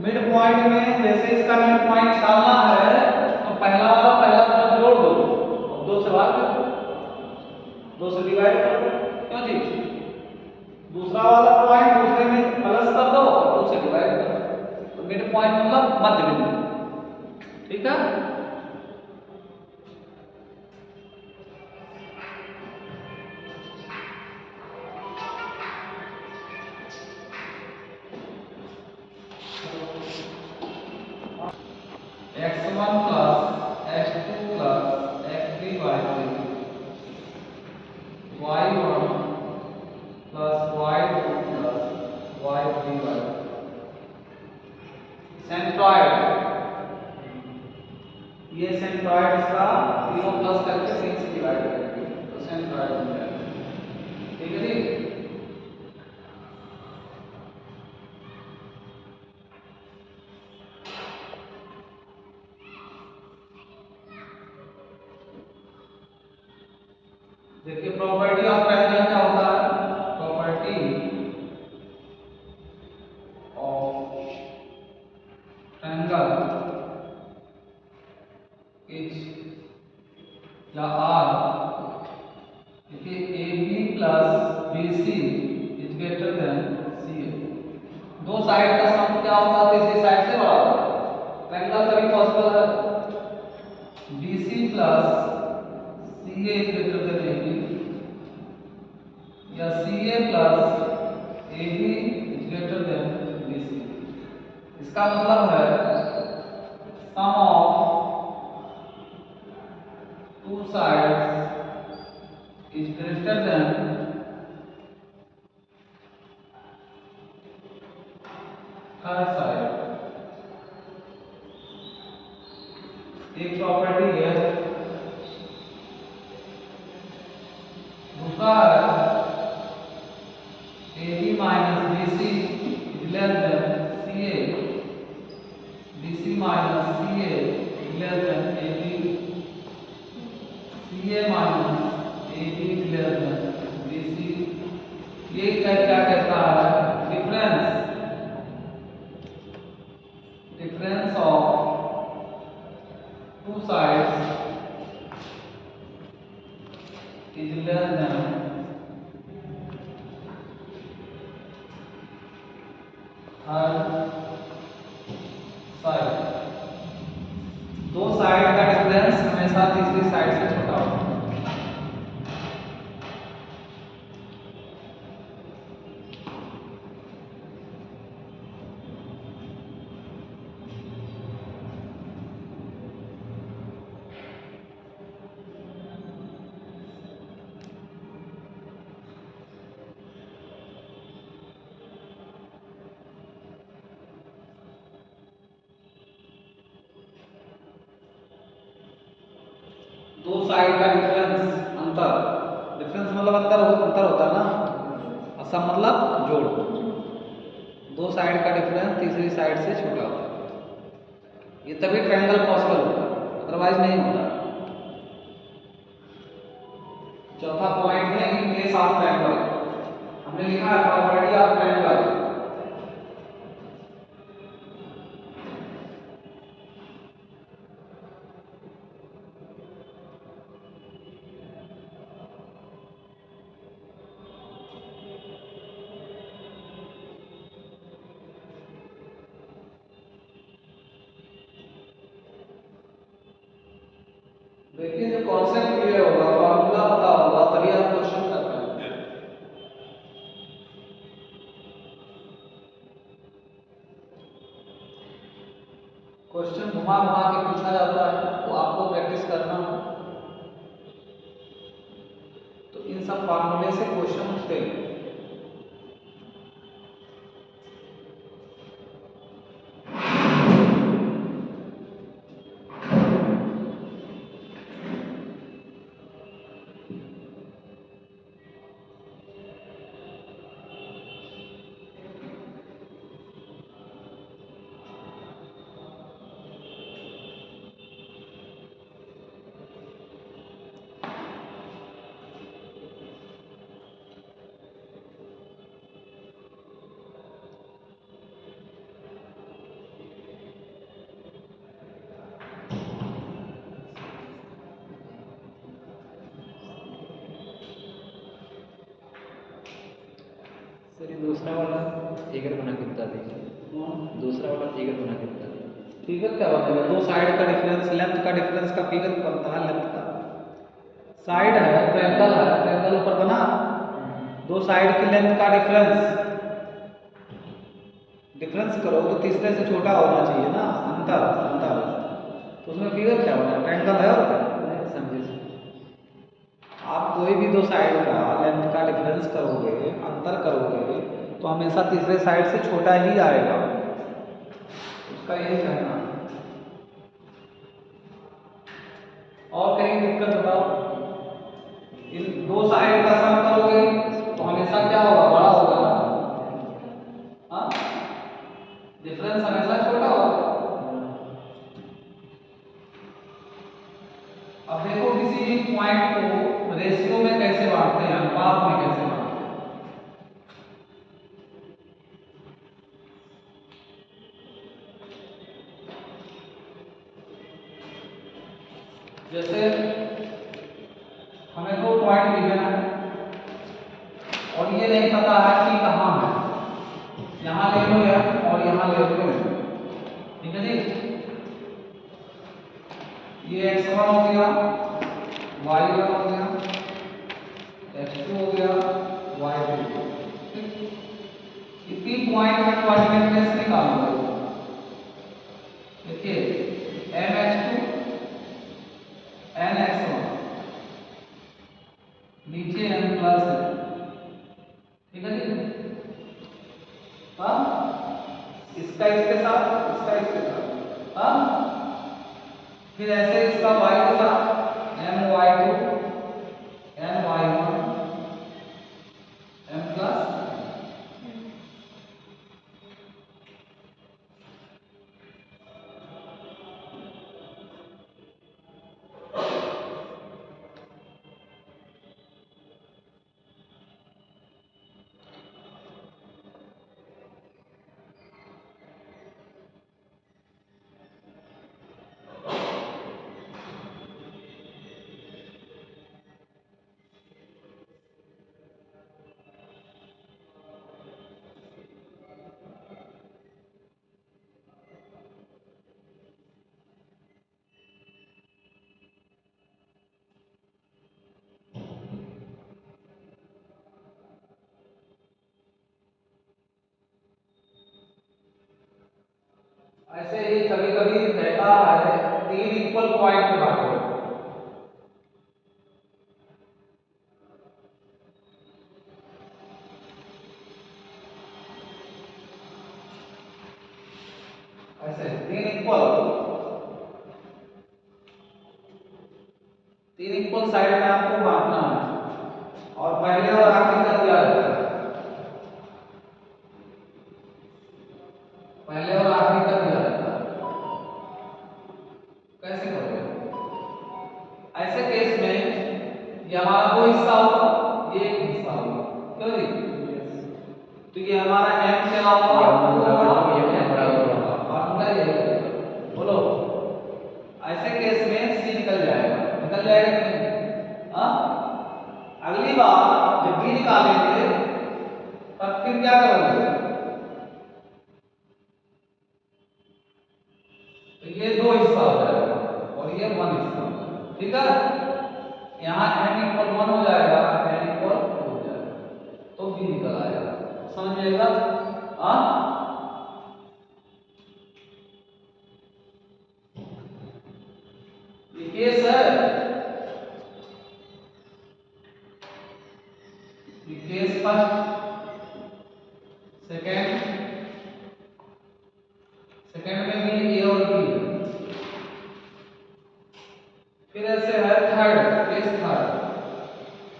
मिड पॉइंट में जैसे इसका मिड पॉइंट निकालना है तो पहला वाला पहला तरफ जोड़ दो, दो से भाग दो, x1 plus x2 plus x3 by 3, y1 plus y2 plus y3 by 3. Centroid, ये सेंट्रॉइड इसका तीनों प्लस करके 3 से डिवाइड करेंगे तो सेंट्रॉइड बन जाएगा। ठीक है जी। देखिए प्रॉपर्टी ऑफ ट्रायंगल क्या होता है? प्रॉपर्टी ऑफ ट्रायंगल इज या आर, देखिए A B plus B C is greater than C A. दो साइड का सम क्या होता है? तीसरी साइड से बड़ा होता है। ट्रायंगल तभी पॉसिबल है B C plus C A is greater than A B, या C A plus A B is greater than B C. इसका मतलब है sum of two sides is greater than third side. एक property है। दूसरा है A B minus B C is less than C A, B C minus C A is less than A B, C A minus A B is less then B C. ये क्या कहता है? Difference of two sides is less than third side. दो side का difference हमेशा तीसरी side से छोटा होता है। दो साइड का डिफरेंस, अंतर, डिफरेंस मतलब अंतर होता है ना, असम मतलब जोड़। दो साइड का डिफरेंस तीसरी साइड से छोटा होता है। ये तभी ट्रायंगल पॉसिबल होता है, अदरवाइज नहीं होता। चौथा पॉइंट है इन केस ऑफ ट्रायंगल। हमने लिखा है प्रॉपर्टी ऑफ ट्रायंगल। देखिए जब कॉन्सेप्ट क्लियर होगा, फॉर्मूला पता होगा, तभी आप क्वेश्चन कर पाएंगे। क्वेश्चन घुमा घुमा के पूछा जाता है तो आपको प्रैक्टिस करना है। तो इन सब फॉर्मूले से क्वेश्चन उठते हैं। सर ये दूसरा वाला फिगर बना के बता दीजिए। दूसरा वाला फिगर बना के बता दीजिए। फिगर क्या बनेगा, दो साइड का डिफरेंस, लेंथ का डिफरेंस का फिगर बनता है लेंथ का। साइड है, ट्रायंगल है, ट्रायंगल ऊपर बना, दो साइड की लेंथ का डिफरेंस करो तो तीसरे से छोटा होना चाहिए ना, अंतर अंतर। तो उसमें फिगर क्या बना, ट्रायंगल है और क्या? नहीं समझे। आप कोई भी दो साइड का लेंथ का डिफरेंस करोगे, अंतर करोगे, तो हमेशा तीसरे साइड से छोटा ही आएगा, उसका यही कहना। और कहीं दिक्कत बताओ, इन दो साइड का सम करोगे तो हमेशा क्या होगा, बड़ा होगा ना, हाँ, डिफरेंस हमेशा छोटा होगा। अब देखो किसी भी पॉइंट को रेशियो में कैसे बांटते हैं, अनुपात में कैसे बांटते हैं। जैसे हमें दो पॉइंट गिवन है और ये नहीं पता है कि कहाँ है, यहाँ ले लो या और यहाँ ले लो, ठीक है जी। ये x1 हो गया, y1 हो गया, x2 हो गया, y2 हो गया। इतनी पॉइंट में कोऑर्डिनेट कैसे निकालोगे? देखिए mx2 nx1 नीचे m प्लस है, ठीक है जी। हाँ, इसका इसके साथ, इसका इसके साथ, हाँ, फिर ऐसे इसका y के साथ my2 ny1 m प्लस। ऐसे ही कभी कभी रहता है तीन इक्वल पॉइंट पे बांटो, ऐसे तीन इक्वल साइड में आपको बांटना है और पहले और आखिरी का दिया रहता है, पहले और आखिरी का दिया रहता है। कैसे करोगे? ऐसे केस में ये हमारा दो हिस्सा होगा, ये एक हिस्सा होगा, क्यों जी? तो ये हमारा m क्या होगा, बोलो। ऐसे केस में c निकल जाएगा कि नहीं? हाँ, अगली बार जब b निकालेंगे तब फिर क्या करोगे? तो ये दो हिस्सा हो जाएगा और ये वन हिस्सा, ठीक है। यहाँ n इक्वल 1 हो जाएगा, n इक्वल 2 हो जाएगा, तो b निकल आएगा, समझ में आएगा? हाँ, ये केस है, ये केस फर्स्ट, सेकंड में भी a और b, फिर ऐसे है थर्ड, केस थर्ड,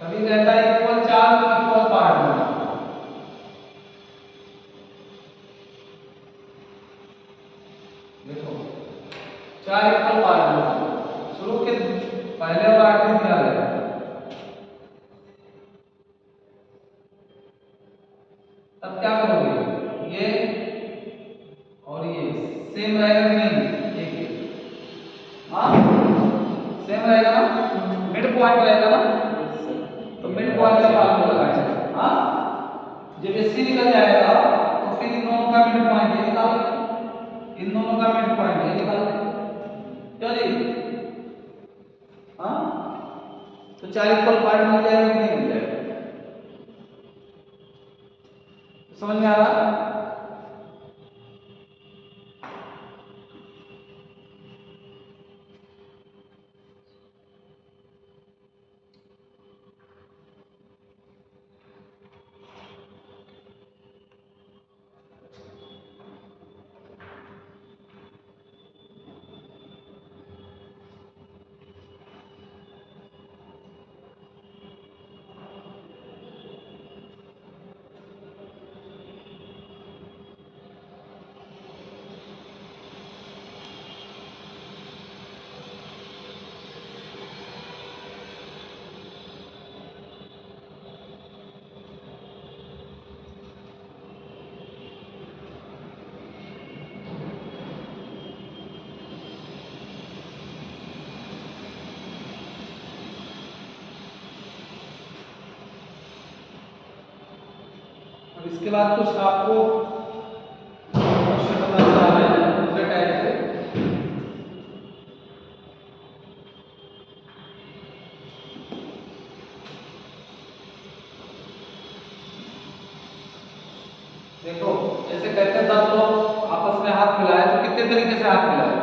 कभी रहता है इक्वल 4 इक्वल पार्ट में, देखो 4 इक्वल पार्ट में, शुरू के पहले और आखिरी क्या रहेगा? तब क्या करोगे? ये और ये सेम रहेगा कि नहीं? एक, हाँ सेम रहेगा ना, मिड पॉइंट रहेगा ना, तो मिड पॉइंट का फार्मूला लगाएंगे। हाँ, जब ये सी निकल जाएगा तो फिर इन दोनों का मिड पॉइंट ये निकालो, इन दोनों का मिड पॉइंट ये निकाल लें, क्यों जी? हाँ, तो 4 इक्वल पार्ट मिल जाएगा कि नहीं मिल जाएगा? समझ में आ रहा? अब इसके बाद कुछ आपको क्वेश्चन बताना चाह रहे हैं दूसरे टाइप से। देखो, जैसे कहते हैं 10 लोग आपस में हाथ मिलाए तो कितने तरीके से हाथ मिलाए?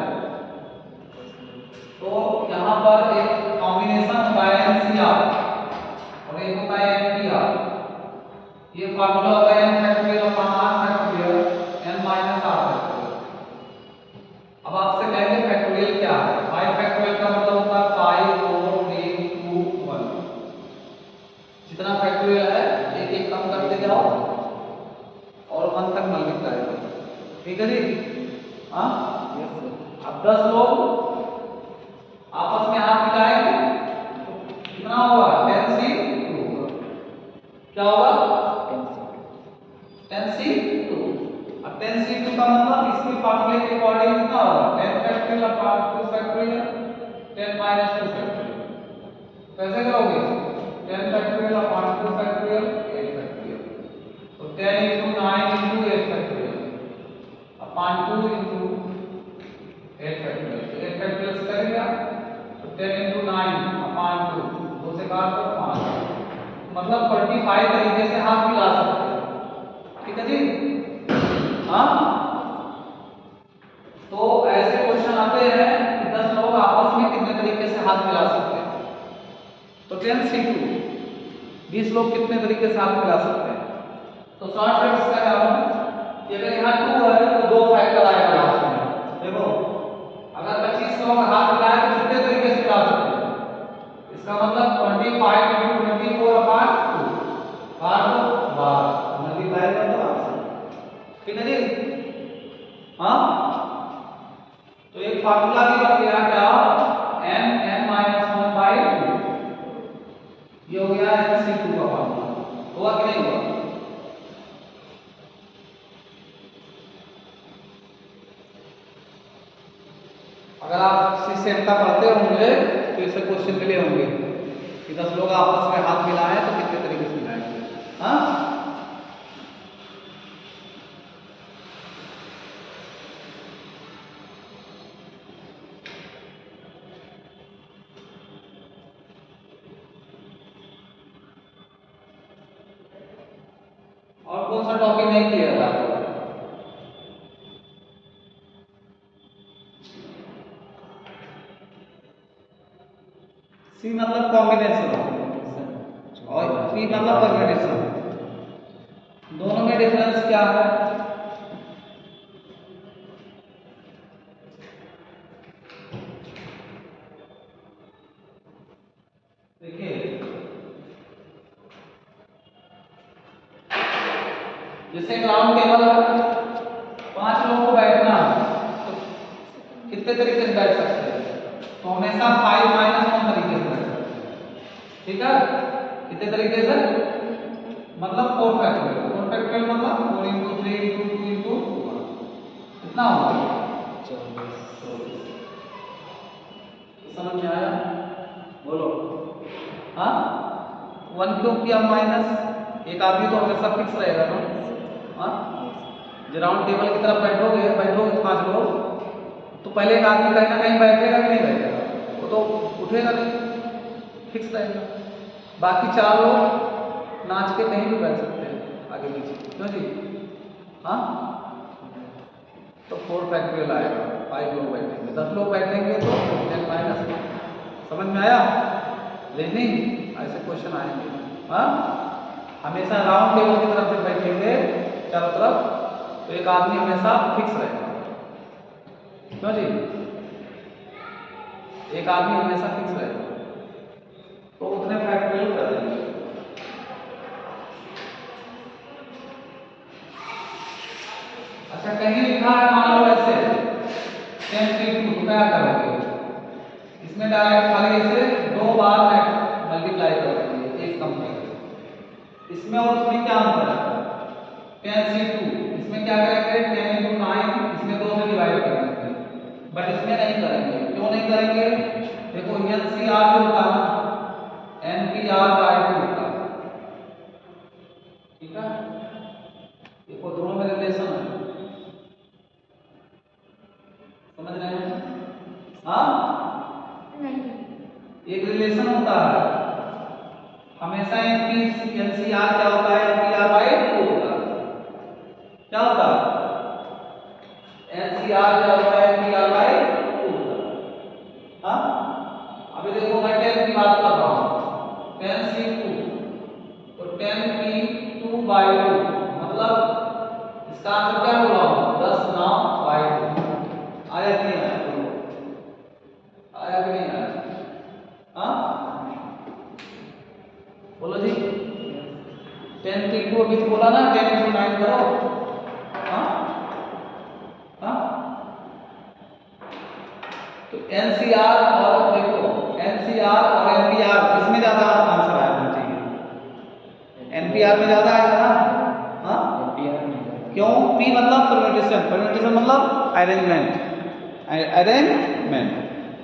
तो यहाँ पर एक कॉम्बिनेशन होता है NCR और एक होता है NPR। ये फार्मूला होता है n factorial upon r factorial n minus r factorial. अब आपसे कहेंगे फैक्टोरियल क्या है? 5 फैक्टोरियल का मतलब होता है 5 4 3 2 1। जितना फैक्टोरियल है एक एक कम करते जाओ और 1 तक मल्टीप्लाई करो, ठीक है जी? हाँ, अब 10 लोग आपस में हाथ मिलाएंगे तो कितना होगा? 10C2 होगा। क्या होगा? 10C2। अब 10C2 का मतलब इसके फार्मूले के अकॉर्डिंग कितना होगा? 10 factorial upon 2 factorial 10 minus 2 factorial. कैसे करोगे? 10 फैक्टोरियल अपॉन 2 फैक्टोरियल 8 फैक्टोरियल। तो 10 into 9 into 8 factorial upon 2 into 8 factorial. 8 factorial से करेंगे आप तो 10 into 9 अपॉन 2, 2 से काट दो 5, मतलब 45 तरीके से हाथ मिला सकते हैं, ठीक है जी? हाँ, तो ऐसे क्वेश्चन आते हैं कि 10 लोग आपस में कितने तरीके से हाथ मिला सकते हैं। तो 10C2 20 लोग कितने तरीके से हाथ मिला सकते हैं? तो शॉर्ट कट इसका क्या होगा कि अगर यहाँ 2 है तो 2 फैक्टर आएगा लास्ट में। देखो, अगर 25 लोग हाथ मिलाए तो कितने तरीके से मिला सकते हैं? इसका मतलब 25 into 24 अपॉन 2 काट दो 12 मल्टीप्लाई कर दो आंसर, ठीक है जी? हाँ, तो एक फार्मूला भी बन गया क्या? n minus 1 by 2। ये हो गया NC2 का फार्मूला। हुआ कि नहीं हुआ? अगर आप C का पढ़ते होंगे तो इससे क्वेश्चन मिले होंगे कि 10 लोग आपस में हाथ मिलाएं तो कितने तरीके से मिलाएंगे। हाँ, और कौन सा टॉपिक नहीं क्लियर था? C मतलब कॉम्बिनेशन और P मतलब परम्यूटेशन। दोनों में डिफरेंस क्या है? देखिए, जैसे राउंड टेबल है, 5 लोगों को बैठना तो कितने तरीके से बैठ सकते हैं? तो हमेशा 5 माइनस 1 तरीके से बैठ सकते हैं, ठीक है? कितने तरीके से? मतलब 4 फैक्टोरियल। 4 फैक्टोरियल मतलब 4 into 3 into 2 into 1 कितना होगा? 24। समझ में आया? बोलो। हाँ, 1 क्यों किया माइनस? एक आदमी तो हमेशा फिक्स रहेगा ना। हाँ, जो राउंड टेबल की तरफ बैठोगे 5 लोग, तो पहले एक आदमी कहीं ना कहीं बैठेगा कि नहीं बैठेगा, वो तो उठेगा नहीं, फिक्स रहेगा। बाकी 4 लोग नाच के कहीं भी बैठ सकते हैं आगे पीछे, क्यों जी? हाँ, तो 4 फैक्टोरियल आएगा, 5 लोग बैठेंगे, 10 लोग बैठेंगे तो 10 माइनस। समझ में आया? रीजनिंग ऐसे क्वेश्चन आएंगे। हाँ, हमेशा राउंड टेबल की तरफ से बैठेंगे चारों तरफ, तो एक आदमी हमेशा फिक्स रहेगा, क्यों जी? एक आदमी हमेशा फिक्स रहेगा, तो उतने फैक्टोरियल कर देंगे। अच्छा, कहीं लिखा है मान लो ऐसे 10 तो क्या करोगे? इसमें डायरेक्ट खाली ऐसे 2 बार मल्टीप्लाई कर देंगे एक कंप्लीट। इसमें और उसमें क्या अंतर है? 10 इसमें क्या करेंगे? 10 × 9 इसमें 2 से डिवाइड कर देंगे, बट इसमें नहीं करेंगे। क्यों नहीं करेंगे? देखो NCR जो होता है NPR/2 होता है, ठीक है? देखो दोनों में रिलेशन है, समझ रहे हैं? हाँ, नहीं, एक रिलेशन होता है हमेशा। NCR क्या होता है? NPR/2 होता है। क्या होता है? NCR क्या होता है? NPR/2 होता है। हाँ, अभी देखो मैं 10 की बात कर रहा हूँ, 10C2 तो 10P2/2 मतलब इसका आंसर क्या बोला हूँ? 10×9/2 आया कि नहीं आया? आया कि नहीं आया? हाँ, बोलो जी। 10P2 अभी तो बोला ना, 10 × 9 करो। हाँ हाँ, तो NCR और देखो NCR और NPR किसमें ज्यादा आंसर आना चाहिए? NPR में ज्यादा आएगा ना? हाँ, क्यों? P मतलब परम्यूटेशन मतलब अरेंजमेंट,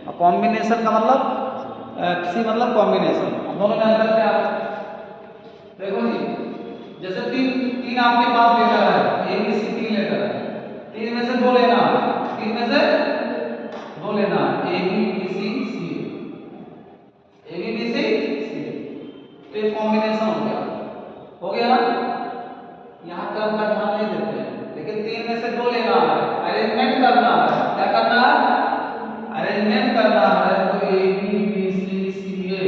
और कॉम्बिनेशन का मतलब C मतलब कॉम्बिनेशन। दोनों में अंतर क्या है? देखो जी, जैसे तीन आपके पास लेटर है, ABC 3 लेटर है, 3 में से 2 लेना है, 3 में से 2 लेना है, ABBCCA, तो ये कॉम्बिनेशन हो गया ना? यहाँ क्रम का ध्यान नहीं देते हैं, लेकिन 3 में से 2 लेना है, अरेंजमेंट करना है। क्या करना है? अरेंजमेंट करना है। तो ABBCCA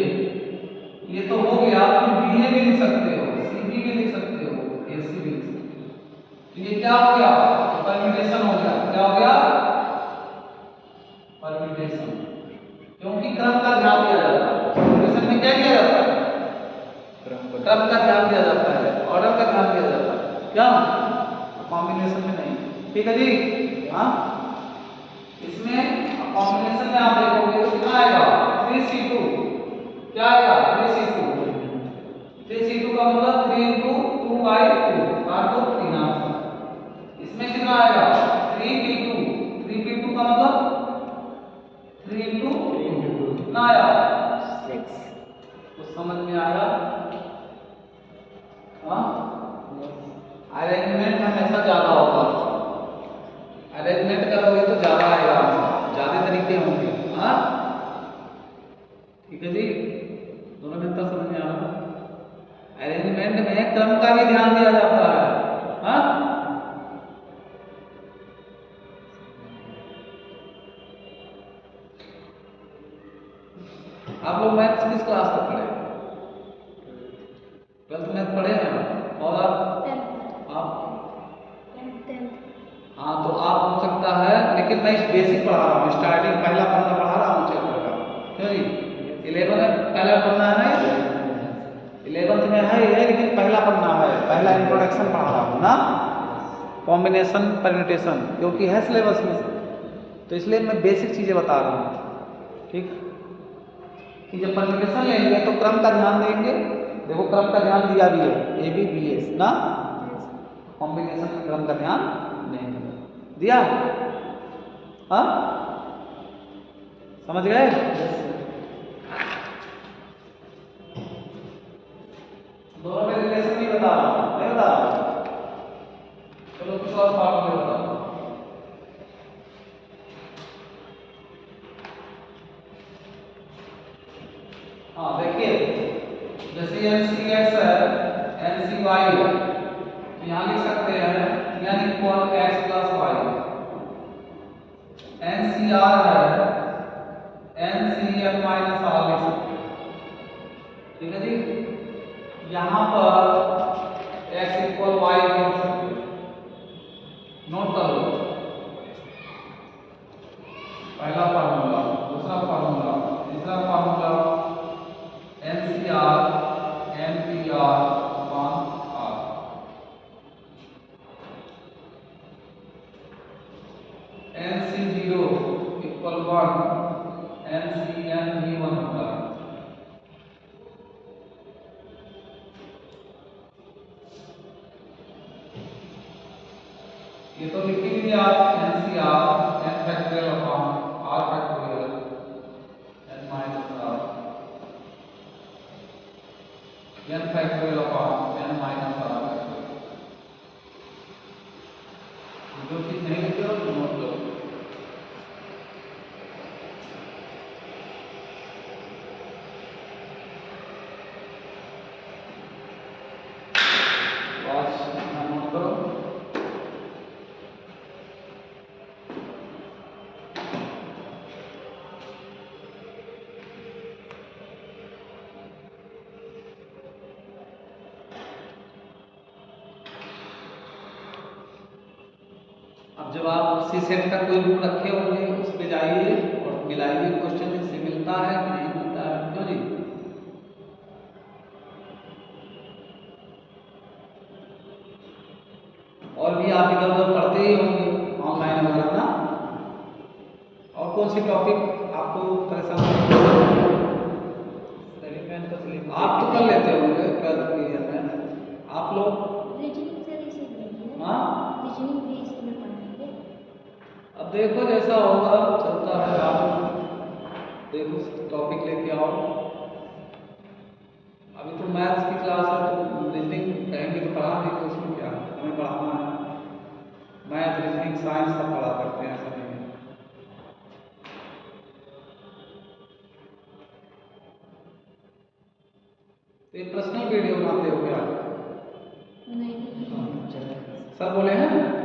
ये तो हो गया, फिर BA भी लिख सकते हो, CB भी लिख सकते हो, AC भी लिख सकते हो। तो ये क्या हो गया? परम्यूटेशन हो गया। क्या हो गया? परम्यूटेशन। क्योंकि क्रम का ध्यान दिया जाता है। परम्यूटेशन में क्या किया जाता है? क्रम का ध्यान दिया जाता है, ऑर्डर का ध्यान दिया जाता है। क्या? कॉम्बिनेशन में नहीं। ठीक है जी? हाँ, इसमें कॉम्बिनेशन में आप देखोगे तो कितना आएगा? 3C2। क्या आएगा? 3C2 का मतलब 3 × 2/2 काट दो 3 आंसर। इसमें कितना आएगा? 3P2 का मतलब 3 × 2 कितना आया? 6। तो समझ में आया? हाँ, अरेंजमेंट हमेशा ज्यादा होगा, अरेंजमेंट करोगे तो ज्यादा आएगा, ज्यादा तरीके होंगे। हाँ, ठीक है जी? दोनों में अंतर समझ में आ रहा है? अरेंजमेंट में क्रम का भी ध्यान दिया जाता है। हाँ, आप लोग मैथ्स किस क्लास तक पढ़े? 12th मैथ पढ़े हैं? और आप? हाँ, तो आप हो सकता है, लेकिन मैं बेसिक पढ़ा रहा हूँ, स्टार्टिंग पहला पन्ना पढ़ा रहा हूँ चैप्टर का। क्यों जी? 11 में पहला पन्ना है, 11th में है ये, लेकिन पहला पन्ना है, पहला इंट्रोडक्शन पढ़ा रहा हूँ ना, कॉम्बिनेशन परम्यूटेशन, क्योंकि है सिलेबस में, तो इसलिए मैं बेसिक चीजें बता रहा हूँ। ठीक, कि जब परम्यूटेशन लेंगे तो क्रम का ध्यान देंगे। देखो क्रम का ध्यान दिया भी है, ABBS ना, कॉम्बिनेशन में क्रम का ध्यान नहीं दिया। हाँ, समझ गए? दोनों में रिलेशन नहीं बता रहा हूँ, नहीं बता रहा हूँ। चलो कुछ और हाँ देखिए, जैसे NCX है, NCY है, तो यहाँ लिख सकते हैं n equal x plus y. NCR है, NCF माइनस आर लिख सकते हैं। ठीक है जी। यहाँ पर x इक्वल वाई लिख सकते हैं। नोट कर लो, पहला फार्मूला, दूसरा फार्मूला, तीसरा formula, NCR NPR upon R। NC0 equal 1, NCN भी 1 होता है। ये तो लिख ही दीजिए आप, NCR n factorial upon R factorial n minus R, n factorial upon n minus R factorial. जो चीज नहीं लिखे हो तो नोट लो। नोट करो। अब जब आप सी सेट का कोई बुक रखे होंगे उस पे जाइए और मिलाइए क्वेश्चन, इससे मिलता है कि नहीं मिलता है, क्यों जी? और भी आप इधर उधर पढ़ते ही होंगे ऑनलाइन वगैरह ना। और कौन सी टॉपिक आपको परेशान? आप तो कर लेते होंगे 12th क्लियर में, आप लोग? रीजनिंग सर इसे देखिए। हाँ, रीजनिंग भी इसमें पढ़ेंगे। अब देखो जैसा होगा चलता है, आप देखो टॉपिक लेके आओ। अभी तो मैथ्स की क्लास है तो रीजनिंग कहेंगे तो पढ़ा देंगे, उसमें क्या है, हमें पढ़ाना है। मैथ रीजनिंग साइंस सब पढ़ा सकते हैं, ऐसा नहीं है। तो ये पर्सनल वीडियो बनाते हो क्या? नहीं सर बोले हैं